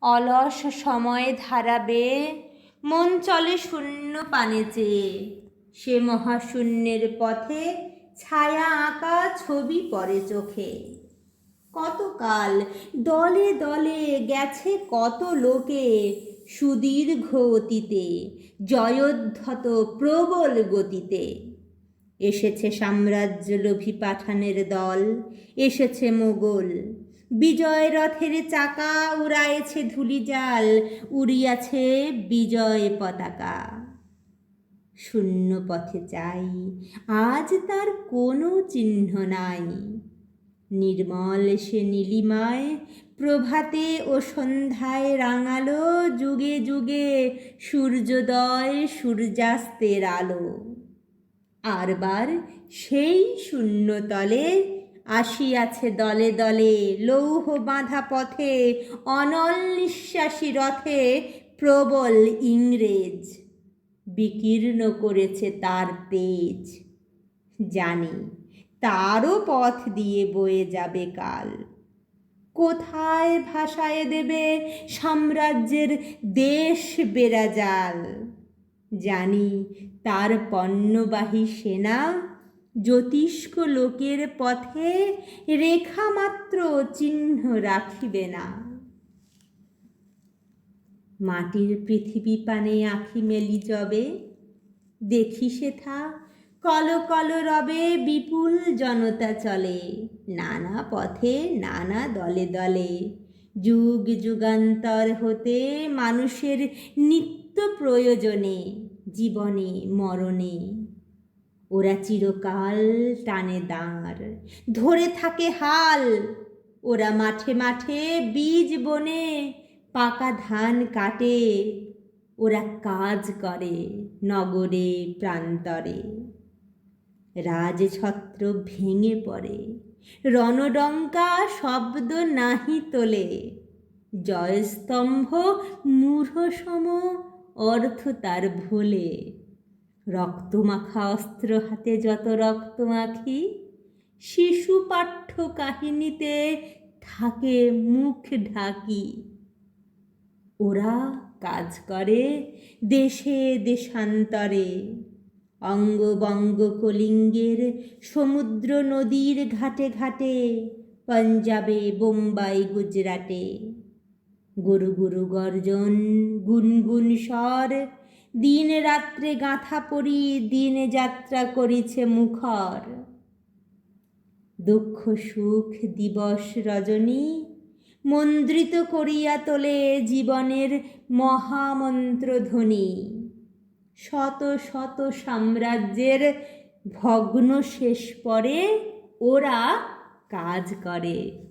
অলস সময় ধারাবে, মন চলে শূন্য পানে চেয়ে। সে মহাশূন্যের পথে ছায়া আঁকা ছবি পড়ে চোখে। কতকাল দলে দলে গেছে কত লোকে, সুদীর্ঘ অতীতে জয়োদ্ধত প্রবল গতিতে। এসেছে সাম্রাজ্যলোভী পাঠানের দল, এসেছে মোগল। বিজয় রথের চাকা উড়ায়েছে ধূলিজাল, উড়িয়াছে বিজয় পতাকা। শূন্য পথে চাই, আজ তার কোনো চিহ্ন নাই। নির্মল সে নীলিমায় প্রভাতে ও সন্ধ্যায় রাঙালো যুগে যুগে সূর্যোদয় সূর্যাস্তের আলো। আরবার সেই শূন্যতলে আসিয়াছে দলে দলে লৌহ বাঁধা পথে, অনল নিঃশ্বাসী রথে প্রবল ইংরেজ। বিকীর্ণ করেছে তার তেজ, জানি তারও পথ দিয়ে বয়ে যাবে কাল। কোথায় ভাসায় দেবে সাম্রাজ্যের দেশ বেড়াজাল। জানি তার পণ্যবাহী সেনা জ্যোতিষ্ক লোকের পথে রেখা মাত্র চিহ্ন রাখিবে না। মাটির পৃথিবী পানে আঁখি মেলি যবে, দেখি সেথা কল কল রবে বিপুল জনতা চলে। নানা পথে নানা দলে দলে, যুগ যুগান্তর হতে মানুষের নিত্য প্রয়োজনে, জীবনে মরণে। ওরা চিরকাল টানে দাঁড়, ধরে থাকে হাল। ওরা মাঠে মাঠে বীজ বনে পাকা ধান কাটে। ওরা কাজ করে নগরে প্রান্তরে। রাজছত্র ভেঙে পড়ে, রণডঙ্কা শব্দ নাহি তোলে। জয়স্তম্ভ মূঢ়সম অর্থ তার ভোলে। রক্তমাখা অস্ত্র হাতে যত রক্তমাখি, শিশু পাঠ্য কাহিনীতে থাকে মুখ ঢাকি। ওরা কাজ করে দেশে দেশান্তরে, অঙ্গবঙ্গ কলিঙ্গের সমুদ্র নদীর ঘাটে ঘাটে, পঞ্জাবে বোম্বাই গুজরাটে। গুরু গুরু গর্জন গুনগুন স্বর, দিন রাত্রে গাঁথা পড়ি দিন যাত্রা করিছে মুখর। দুঃখ সুখ দিবস রজনী মন্দ্রিত করিয়া তোলে জীবনের মহামন্ত্রধ্বনি। শত শত সাম্রাজ্যের ভগ্ন শেষ পরে ওরা কাজ করে।